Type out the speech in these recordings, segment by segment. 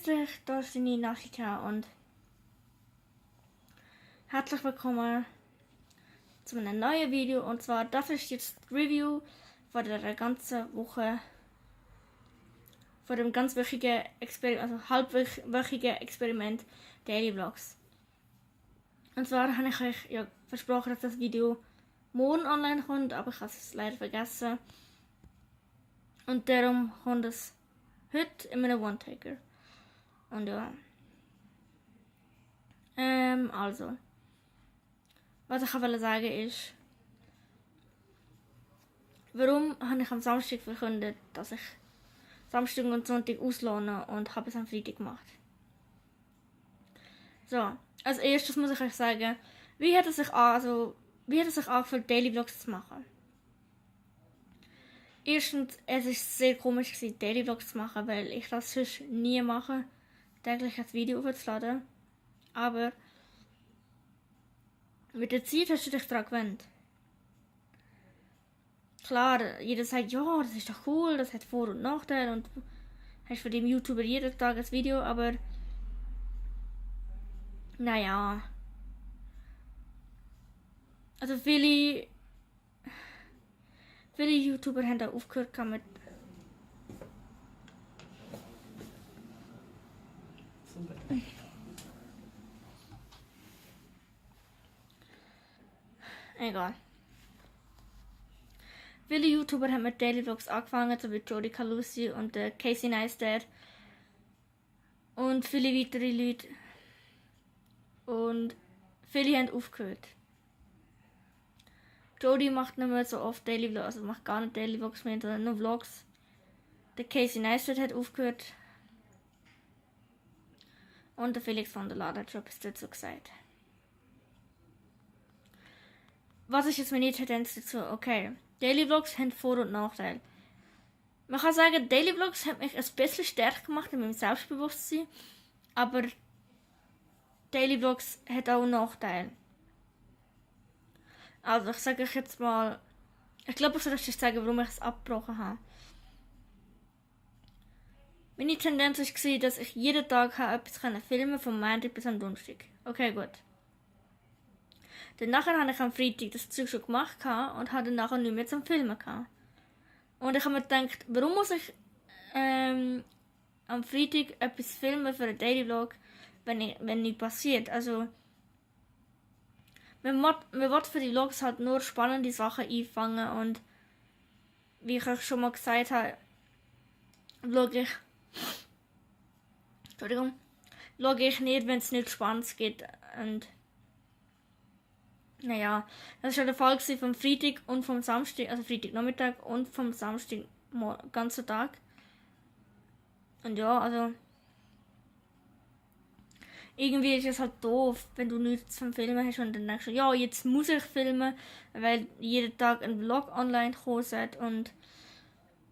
grüß dich, da ist deine Nachricht und herzlich willkommen zu einem neuen Video. Und zwar, das ist jetzt die Review von der ganzen Woche, von dem ganzwöchigen Experiment, also halbwöchigen Experiment Daily Vlogs. Und zwar habe ich euch ja versprochen, dass das Video morgen online kommt, aber ich habe es leider vergessen. Und darum kommt es heute in einem One-Taker. Und ja. Also. Was ich wollte sagen ist, warum habe ich am Samstag verkündet, dass ich Samstag und Sonntag auslerne und habe es am Freitag gemacht. So, als erstes muss ich euch sagen, wie hat es sich angefühlt, Daily Vlogs zu machen? Erstens, es ist sehr komisch gewesen, Daily Vlogs zu machen, weil ich das sonst nie mache, täglich ein Video aufzuladen. Aber mit der Zeit hast du dich daran gewöhnt. Klar, jeder sagt, ja, das ist doch cool, das hat Vor- und Nachteile und hast von dem YouTuber jeden Tag ein Video, aber naja. Also viele YouTuber haben da aufgehört mit. Egal. Viele YouTuber haben mit Daily Vlogs angefangen, so wie Jody Calusi und Casey Neistat. Und viele weitere Leute. Und viele haben aufgehört. Jody macht nicht mehr so oft Daily Vlogs, also macht gar nicht Daily Vlogs mehr, sondern nur Vlogs. Der Casey Neistat hat aufgehört. Und der Felix von der Laden hat schon etwas dazu gesagt. Was ist jetzt meine Tendenz dazu? Okay, Daily Vlogs haben Vor- und Nachteile. Man kann sagen, Daily Vlogs haben mich ein bisschen stärker gemacht in meinem Selbstbewusstsein, aber Daily Vlogs hat auch Nachteile. Also ich sage euch jetzt mal, ich glaube, ich soll euch sagen, warum ich es abgebrochen habe. Meine Tendenz war, dass ich jeden Tag etwas filmen konnte, vom Montag bis am Donnerstag. Okay, gut. Dann nachher habe ich am Freitag das Zeug schon gemacht und habe dann nachher nicht mehr zum Filmen gehabt. Und ich habe mir gedacht, warum muss ich am Freitag etwas filmen für einen Daily Vlog, wenn nichts passiert. Also man will für die Vlogs halt nur spannende Sachen einfangen und wie ich euch schon mal gesagt habe, vlogge ich nicht, wenn es nicht spannend geht. Und naja, das war der Fall vom Freitag und vom Samstag, also Freitagnachmittag und vom Samstag ganzen Tag. Und ja, also irgendwie ist es halt doof, wenn du nichts zum Filmen hast und dann denkst du, ja, jetzt muss ich filmen, weil jeden Tag ein Vlog online kommt und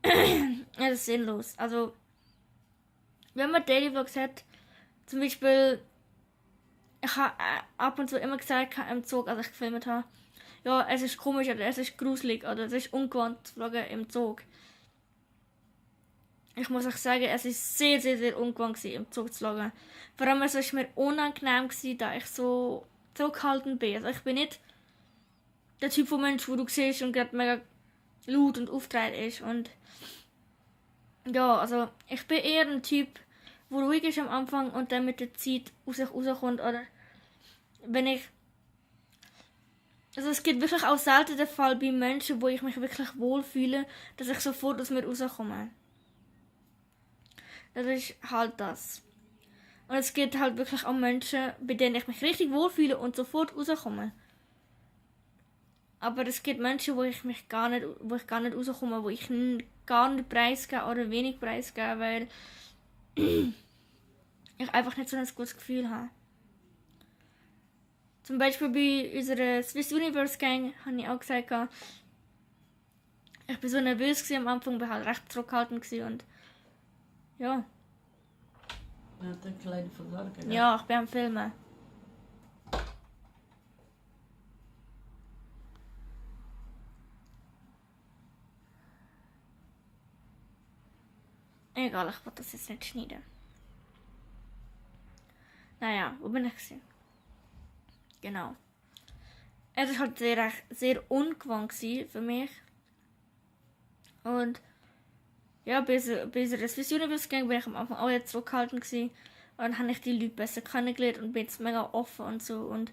ja, das ist sinnlos. Also, wenn man Daily Vlogs hat, zum Beispiel, ich habe ab und zu immer gesagt im Zug, als ich gefilmt habe, ja, es ist komisch oder es ist gruselig oder es ist ungewohnt zu vloggen im Zug. Ich muss euch sagen, es ist sehr, sehr, sehr ungewohnt im Zug zu vloggen. Vor allem es war mir unangenehm, da ich so zurückhaltend bin. Also ich bin nicht der Typ von Mensch, wo du siehst und gerade mega laut und aufgedreht ist. Und ja, also ich bin eher ein Typ, wo ruhig ist am Anfang und dann mit der Zeit aus sich rauskommt. Oder wenn ich... Also es gibt wirklich auch selten den Fall bei Menschen, wo ich mich wirklich wohlfühle, dass ich sofort aus mir rauskomme. Das ist halt das. Und es gibt halt wirklich auch Menschen, bei denen ich mich richtig wohlfühle und sofort rauskomme. Aber es gibt Menschen, wo ich gar nicht rauskomme, wo ich gar nicht preisgebe oder wenig preisgebe, weil ich einfach nicht so ein gutes Gefühl habe. Zum Beispiel bei unserer Swiss Universe Gang habe ich auch gesagt, ich war so nervös am Anfang, war halt recht zurückhaltend und ja. Ja, een kleine verwarring. Ja, ich bin am Filmen. Egal, ich will das jetzt nicht schneiden. Naja, wo bin ich gewesen? Genau. Es war halt sehr ungewohnt für mich. Und ja, bis das Vision ging, bin ich am Anfang auch jetzt zurückgehalten gewesen. Und dann habe ich die Leute besser kennengelernt und bin jetzt mega offen und so. Und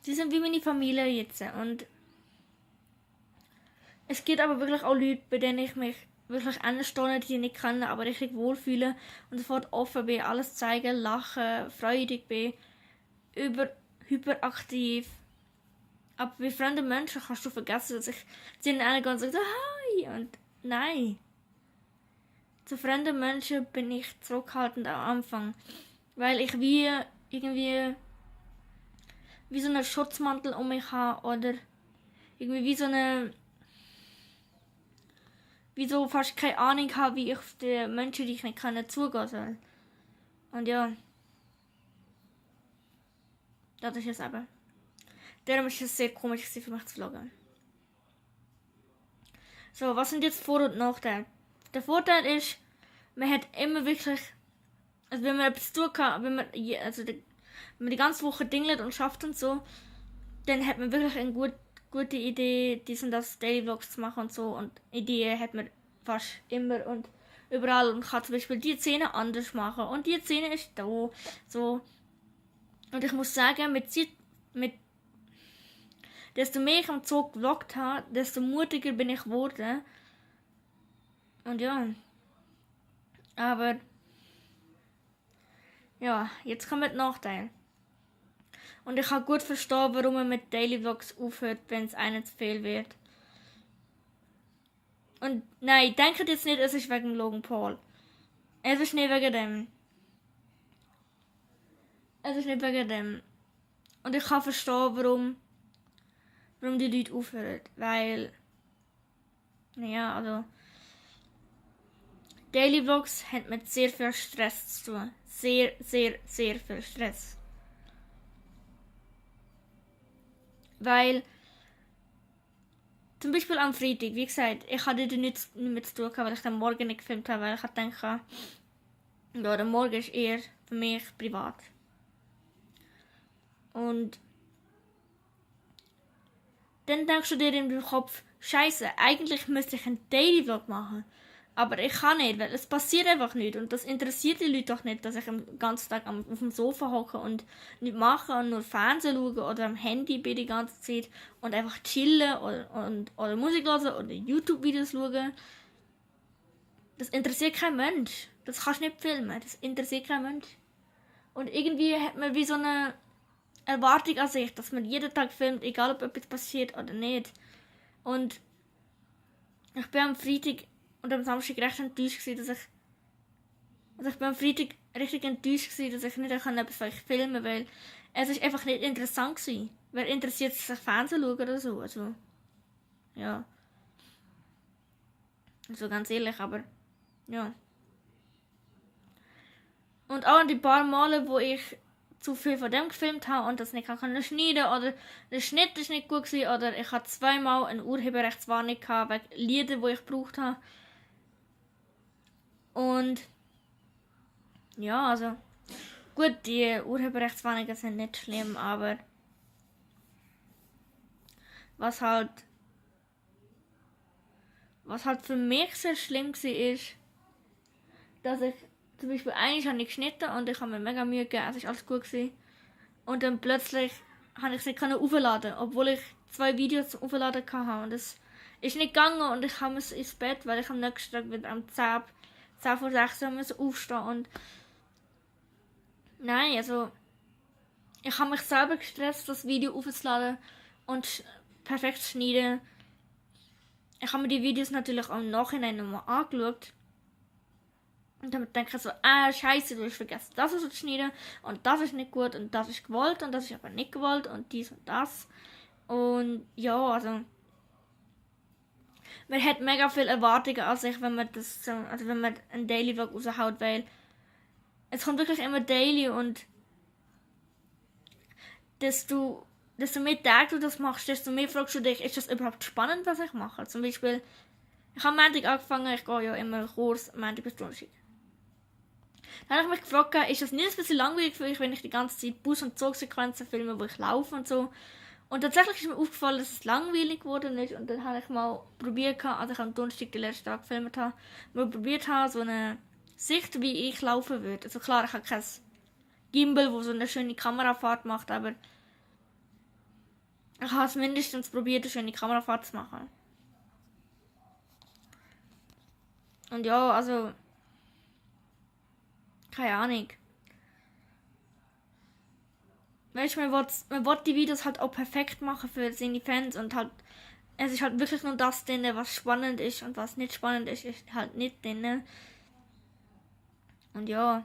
sie sind wie meine Familie jetzt. Und es gibt aber wirklich auch Leute, bei denen ich mich wirklich anstehe, die ich nicht kenne, aber richtig wohlfühle und sofort offen bin, alles zeigen, lachen, freudig bin, hyperaktiv. Aber bei fremden Menschen kannst du vergessen, dass ich zu ihnen gehe und sage, hi, und nein. Zu fremden Menschen bin ich zurückhaltend am Anfang, weil ich wie so einen Schutzmantel um mich habe oder irgendwie wie so fast keine Ahnung habe, wie ich auf die Menschen, die ich nicht kenne, zugehen soll. Und ja, das ist es eben. Darum ist es sehr komisch für mich zu vloggen. So, was sind jetzt Vor- und Nachteile? Der Vorteil ist, man hat immer wirklich, also wenn man etwas tun kann, wenn man die ganze Woche dingelt und schafft und so, dann hat man wirklich eine gute Idee, dies und das Daily Vlogs zu machen und so. Und Ideen hat man fast immer und überall und kann zum Beispiel die Szene anders machen und die Szene ist da, so. Und ich muss sagen, desto mehr ich am Zoo gevloggt habe, desto mutiger bin ich geworden. Und ja. Aber ja, jetzt kommen die Nachteile. Und ich kann gut verstehen, warum man mit Daily Vlogs aufhört, wenn es einem zu viel wird. Und nein, denkt jetzt nicht, es ist wegen Logan Paul. Es ist nicht wegen dem. Es ist nicht wegen dem. Und ich kann verstehen, warum die Leute aufhören. Weil, naja, also Daily Vlogs haben mit sehr viel Stress zu tun. Sehr, sehr, sehr viel Stress. Weil, zum Beispiel am Freitag, wie gesagt, ich hatte nichts mehr zu tun, weil ich den Morgen nicht gefilmt habe, weil ich dachte, ja, der Morgen ist eher für mich privat. Und dann denkst du dir in deinem Kopf, Scheiße, eigentlich müsste ich einen Daily Vlog machen. Aber ich kann nicht, weil es passiert einfach nicht. Und das interessiert die Leute doch nicht, dass ich den ganzen Tag auf dem Sofa hocke und nicht mache und nur Fernsehen schaue oder am Handy bin die ganze Zeit und einfach chillen oder Musik hören oder YouTube-Videos schauen. Das interessiert kein Mensch. Das kannst du nicht filmen. Das interessiert kein Mensch. Und irgendwie hat man wie so eine Erwartung an sich, dass man jeden Tag filmt, egal ob etwas passiert oder nicht. Und ich bin am Freitag und am Samstag recht enttäuscht gewesen, ich bin am Freitag richtig enttäuscht gewesen, dass ich nicht etwas für euch filmen kann, weil es ist einfach nicht interessant gewesen. Wer interessiert sich Fernsehen schauen oder so? Also, ja. Also ganz ehrlich, aber, ja. Und auch an die paar Male, wo ich zu viel von dem gefilmt habe und das nicht schneiden oder der Schnitt ist nicht gut gewesen, oder ich hatte zweimal eine Urheberrechtswarnung gehabt wegen Lieder, die ich gebraucht habe. Und ja, also gut, die Urheberrechtswarnungen sind nicht schlimm, aber was halt für mich sehr schlimm war, ist, dass ich zum Beispiel eigentlich habe ich geschnitten und ich habe mir mega Mühe gegeben, es ist alles gut gewesen. Und dann plötzlich habe ich es nicht aufladen, obwohl ich 2 Videos zum Aufladen hatte. Und es ist nicht gegangen und ich habe es ins Bett, weil ich am nächsten Tag wieder am 10 vor 6 Uhr aufstehen und nein, also ich habe mich selber gestresst, das Video aufzuladen und perfekt zu schneiden. Ich habe mir die Videos natürlich auch im Nachhinein nochmal angeschaut. Und dann denke ich so, scheiße, du hast vergessen, das zu schneiden und das ist nicht gut und das ist gewollt und das ist aber nicht gewollt und dies und das. Und ja, also man hat mega viel Erwartungen an sich, wenn man wenn man einen Daily Vlog raushaut, weil es kommt wirklich immer Daily und desto mehr Tage du das machst, desto mehr fragst du dich, ist das überhaupt spannend, was ich mache? Zum Beispiel, ich habe am Montag angefangen, ich gehe ja immer einen Kurs, Montag bis Donnerstag. Dann habe ich mich gefragt, ist das nicht ein bisschen langweilig für mich, wenn ich die ganze Zeit Bus- und Zugsequenzen filme, wo ich laufe und so. Und tatsächlich ist mir aufgefallen, dass es langweilig geworden ist. Und dann habe ich mal probiert, also ich am Donnerstag den letzten Tag gefilmt habe, mal probiert habe, so eine Sicht, wie ich laufen würde. Also klar, ich habe kein Gimbal, wo so eine schöne Kamerafahrt macht, aber ich habe es mindestens probiert, eine schöne Kamerafahrt zu machen. Und ja, also keine Ahnung. Weißt du, man will die Videos halt auch perfekt machen für seine Fans und halt, es ist halt wirklich nur das drin, was spannend ist und was nicht spannend ist, ist halt nicht drin. Und ja.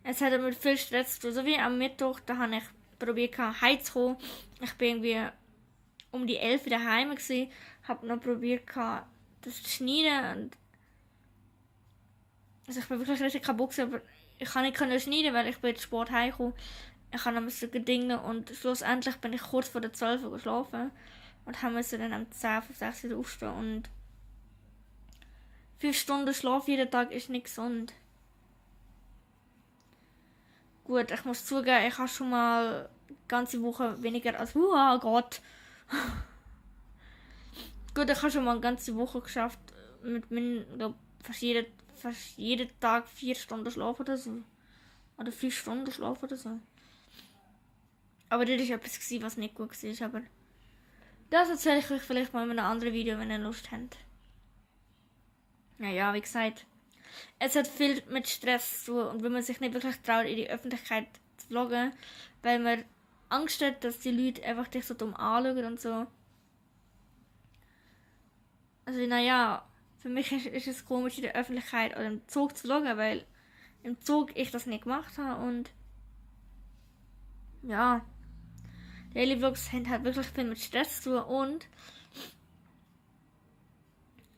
Es hat mit viel Stress zu tun. So wie am Mittwoch, da habe ich probiert, heimzukommen. Ich bin irgendwie um die 11 Uhr daheim gewesen, habe noch probiert, das zu schneiden. Und also ich bin wirklich richtig kaputt gewesen, aber ich kann nicht schneiden, weil ich bin jetzt Sport heimgekommen. Ich habe noch gedingen und schlussendlich bin ich kurz vor der 12 Uhr geschlafen und musste dann um 10 auf 6 Uhr aufstehen. Und 5 Stunden Schlaf jeden Tag ist nicht gesund. Gut, ich muss zugeben, ich habe schon mal die ganze Woche weniger als Gott. Gut, ich habe schon mal eine ganze Woche geschafft mit meinem, fast jeden Tag 4 Stunden Schlaf oder so. Oder 5 Stunden Schlaf oder so. Aber das war etwas, was nicht gut war. Aber das erzähle ich euch vielleicht mal in einem anderen Video, wenn ihr Lust habt. Naja, wie gesagt, es hat viel mit Stress zu tun und wenn man sich nicht wirklich traut, in die Öffentlichkeit zu vloggen, weil man Angst hat, dass die Leute einfach dich so dumm anschauen und so. Also naja, für mich ist es komisch, in der Öffentlichkeit oder im Zug zu vloggen, weil im Zug ich das nicht gemacht habe und ja, Daily Vlogs haben halt wirklich viel mit Stress zu tun und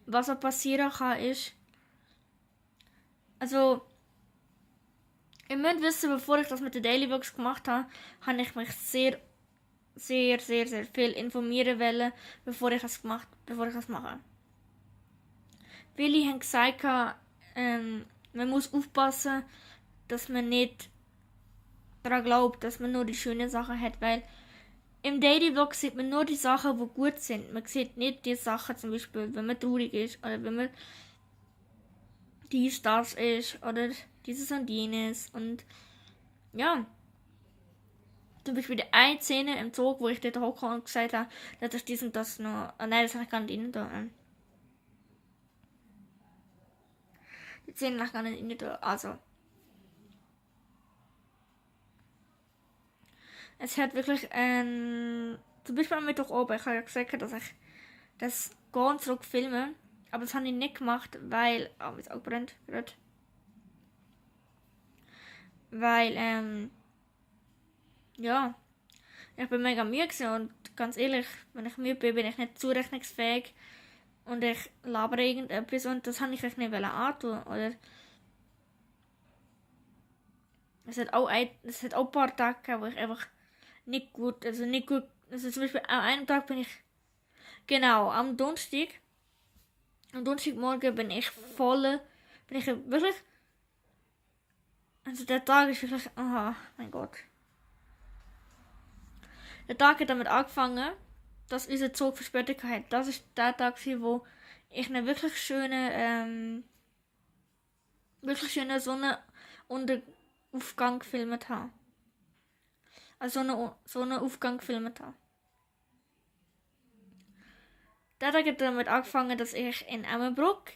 was auch passieren kann ist, also ihr müsst wissen, bevor ich das mit den Daily Vlogs gemacht habe, habe ich mich sehr viel informieren wollen, bevor ich das mache. Viele haben gesagt, man muss aufpassen, dass man nicht daran glaubt, dass man nur die schönen Sachen hat, weil im Daily Vlog sieht man nur die Sachen, die gut sind. Man sieht nicht die Sachen, zum Beispiel, wenn man traurig ist oder wenn man das ist oder dieses und jenes und ja. Zum Beispiel die eine Szene im Zug, wo ich dort hochkam und gesagt habe, dass ich dies und das noch... nein, das habe ich gar nicht rein da. Die Szene habe ich gar nicht rein da. Also. Es hat wirklich zum Beispiel am Mittwoch oben, ich habe ja gesagt, dass ich das ganz zurück filme. Aber das habe ich nicht gemacht, weil... oh, mein Auge brennt gerade. Weil, ja, ich bin mega müde und ganz ehrlich, wenn ich müde bin, bin ich nicht zurechnungsfähig und ich labere irgendetwas und das habe ich euch nicht antun, oder? Es hat auch ein paar Tage gegeben, wo ich einfach nicht gut, also zum Beispiel an einem Tag bin ich, genau, am Donnerstagmorgen bin ich wirklich, also der Tag ist wirklich, oh mein Gott. Der Tag hat damit angefangen, dass unser Zug Verspätung hatte. Das ist der Tag, wo ich einen wirklich schönen Sonnenaufgang gefilmt habe. Also Sonnenaufgang gefilmt habe. Der Tag hat damit angefangen, dass ich in Emmenbruck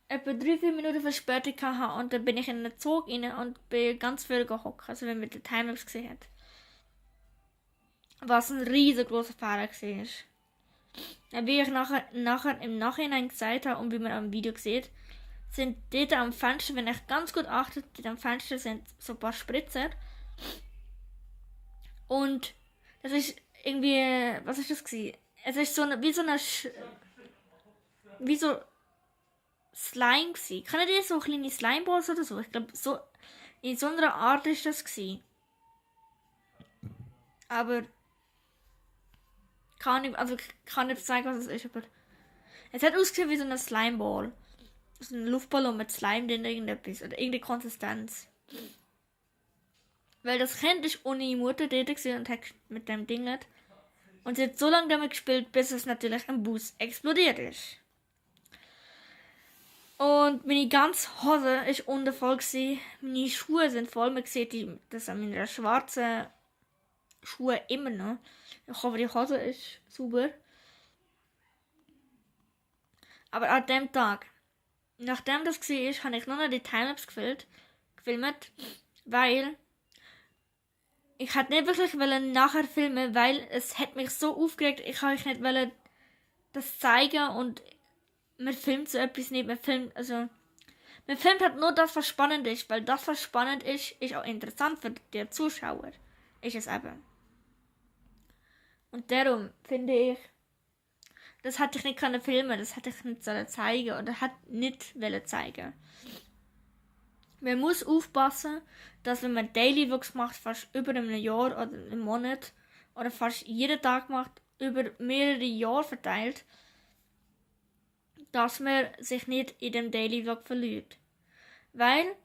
etwa 3-4 Minuten Verspätung hatte und dann bin ich in den Zug rein und bin ganz viel gehockt, also wenn man den Timelapse gesehen hat. Was ein riesengroßer Fehler war. Wie ich nachher im Nachhinein gesagt habe und wie man am Video sieht, sind dort am Fenster, wenn ich ganz gut achtet, dort am Fenster sind so ein paar Spritzer. Und das ist irgendwie, was ist das gewesen? Es ist wie so Slime gewesen. Kennt ihr so kleine Slimeballs oder so? Ich glaube, so in so einer Art ist das gewesen. Aber kann nicht sagen, was es ist, aber es hat ausgesehen wie so eine Slimeball. so ein Luftballon mit Slime drin, irgendetwas oder irgendeine Konsistenz. Weil das Kind ist ohne Mutter dort gewesen und hat mit dem Ding nicht. Und sie hat so lange damit gespielt, bis es natürlich am Bus explodiert ist. Und meine ganze Hose ist unten voll gewesen. Meine Schuhe sind voll. Man sieht das an meiner schwarzen Schuhe immer noch. Ich hoffe, die Hose ist sauber. Aber an dem Tag, nachdem das war, habe ich nur noch die Timelapse gefilmt, weil ich hätte nicht wirklich nachher filmen, weil es hat mich so aufgeregt. Ich habe euch nicht das zeigen und man filmt so etwas nicht. Man filmt halt nur das, was spannend ist, weil das, was spannend ist auch interessant für die Zuschauer. Ist es eben. Und darum finde ich, das hätte ich nicht können filmen, das hätte ich nicht zeigen oder hätte nicht zeigen. Man muss aufpassen, dass wenn man Daily Vlogs macht, fast über einem Jahr oder einem Monat oder fast jeden Tag macht, über mehrere Jahre verteilt, dass man sich nicht in dem Daily Vlog verliert. Weil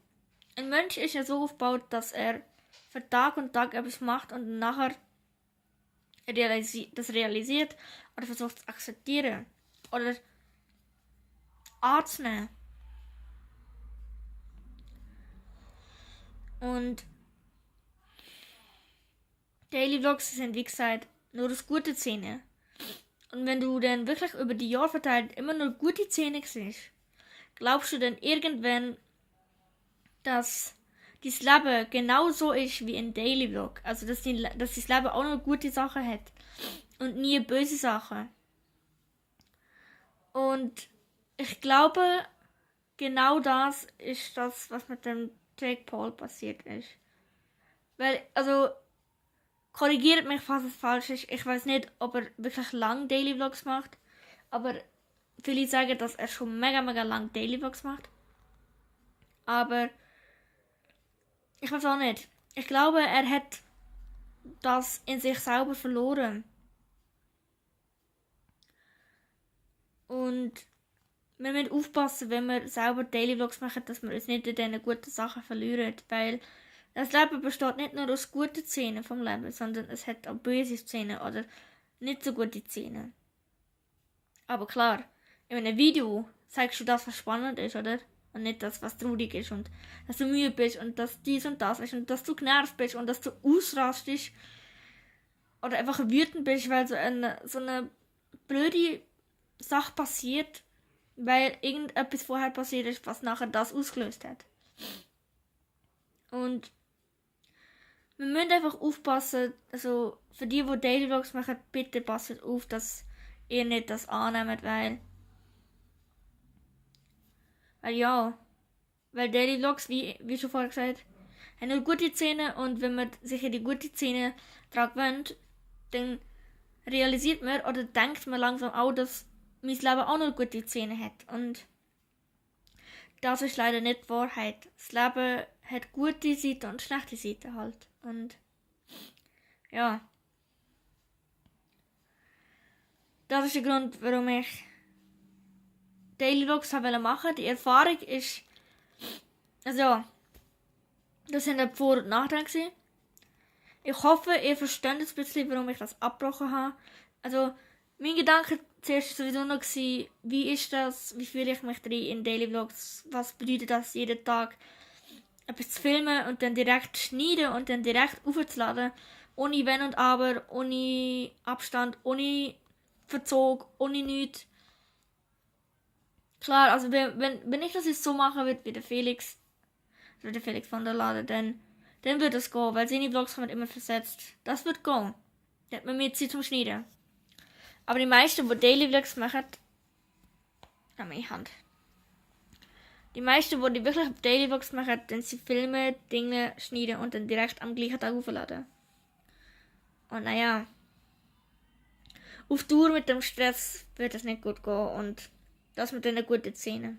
ein Mensch ist ja so aufgebaut, dass er für Tag und Tag etwas macht und nachher das realisiert oder versucht zu akzeptieren oder anzunehmen. Und Daily Vlogs sind, wie gesagt, nur das gute Szene. Und wenn du dann wirklich über die Jahre verteilt immer nur gute Szene siehst, glaubst du dann irgendwann, dass dein Leben genauso ist wie ein Daily Vlog? Also, dass dein Leben auch noch gute Sachen hat und nie böse Sachen. Und ich glaube, genau das ist das, was mit dem Jake Paul passiert ist. Weil, also, korrigiert mich, falls es falsch ist. Ich weiß nicht, ob er wirklich lang Daily Vlogs macht. Aber viele sagen, dass er schon mega, mega lang Daily Vlogs macht. Aber ich weiß auch nicht. Ich glaube, er hat das in sich selber verloren. Und wir müssen aufpassen, wenn wir selber Daily Vlogs machen, dass wir uns nicht in diesen guten Sachen verlieren. Weil das Leben besteht nicht nur aus guten Szenen vom Leben, sondern es hat auch böse Szenen oder nicht so gute Szenen. Aber klar, in einem Video zeigst du das, was spannend ist, oder? Und nicht das, was traurig ist und dass du müde bist und dass dies und das ist und dass du genervt bist und dass du ausrastest oder einfach wütend bist, weil so eine blöde Sache passiert, weil irgendetwas vorher passiert ist, was nachher das ausgelöst hat. Und wir müssen einfach aufpassen, also für die Daily Vlogs machen, bitte passt auf, dass ihr nicht das annehmt, weil Daily Vlogs, wie schon vorher gesagt, haben nur gute Szenen und wenn man sich in die gute Szene dran gewöhnt, dann realisiert man oder denkt man langsam auch, dass mein Leben auch noch gute Szenen hat. Und das ist leider nicht die Wahrheit. Das Leben hat gute Seiten und schlechte Seiten halt. Und ja. Das ist der Grund, warum ich Daily Vlogs machen wollte. Die Erfahrung ist, also, das sind die Vor- und Nachteile gewesen. Ich hoffe, ihr versteht ein bisschen, warum ich das abgebrochen habe. Also, mein Gedanke zuerst war sowieso noch, wie ist das, wie fühle ich mich drin in Daily Vlogs, was bedeutet das, jeden Tag etwas zu filmen und dann direkt schneiden und dann direkt aufzuladen, ohne Wenn und Aber, ohne Abstand, ohne Verzug, ohne nichts. Klar, also wenn ich das jetzt so machen würde wie der Felix von der Lade, dann wird es gehen, weil seine Vlogs haben immer versetzt. Das wird gehen. Da hat man mehr Zeit zum Schneiden. Aber die meisten, die Daily Vlogs machen, an meine Hand. Die meisten, die wirklich Daily Vlogs machen, dann sie filmen, Dinge schneiden und dann direkt am gleichen Tag hochladen. Und naja, auf Tour mit dem Stress wird es nicht gut gehen und das mit einer guten Szene.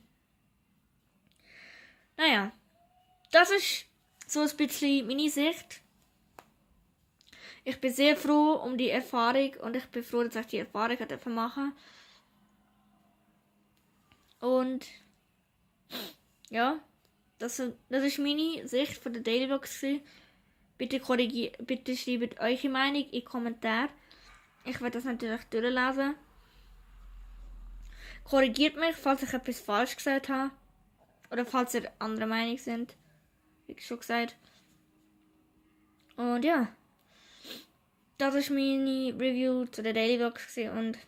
Naja, das ist so ein bisschen meine Sicht. Ich bin sehr froh um die Erfahrung und ich bin froh, dass ich die Erfahrung machen. Und ja, das ist meine Sicht von der Daily Vlogs gewesen. Bitte schreibt eure Meinung in die Kommentare. Ich werde das natürlich durchlesen. Korrigiert mich, falls ich etwas falsch gesagt habe. Oder falls ihr anderer Meinung sind. Wie schon gesagt. Und ja. Das war meine Review zu der Daily Vlogs und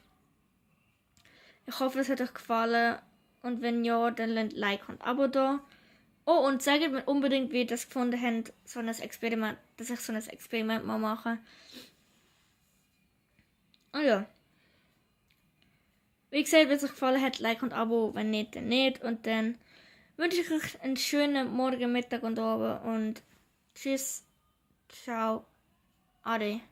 ich hoffe, es hat euch gefallen. Und wenn ja, dann lasst Like und Abo da. Oh, und sagt mir unbedingt, wie ihr das gefunden habt, so ein Experiment, dass ich so ein Experiment mal mache. Und ja. Wie gesagt, wenn es euch gefallen hat, Like und Abo, wenn nicht, dann nicht. Und dann wünsche ich euch einen schönen Morgen, Mittag und Abend und tschüss, ciao, ade.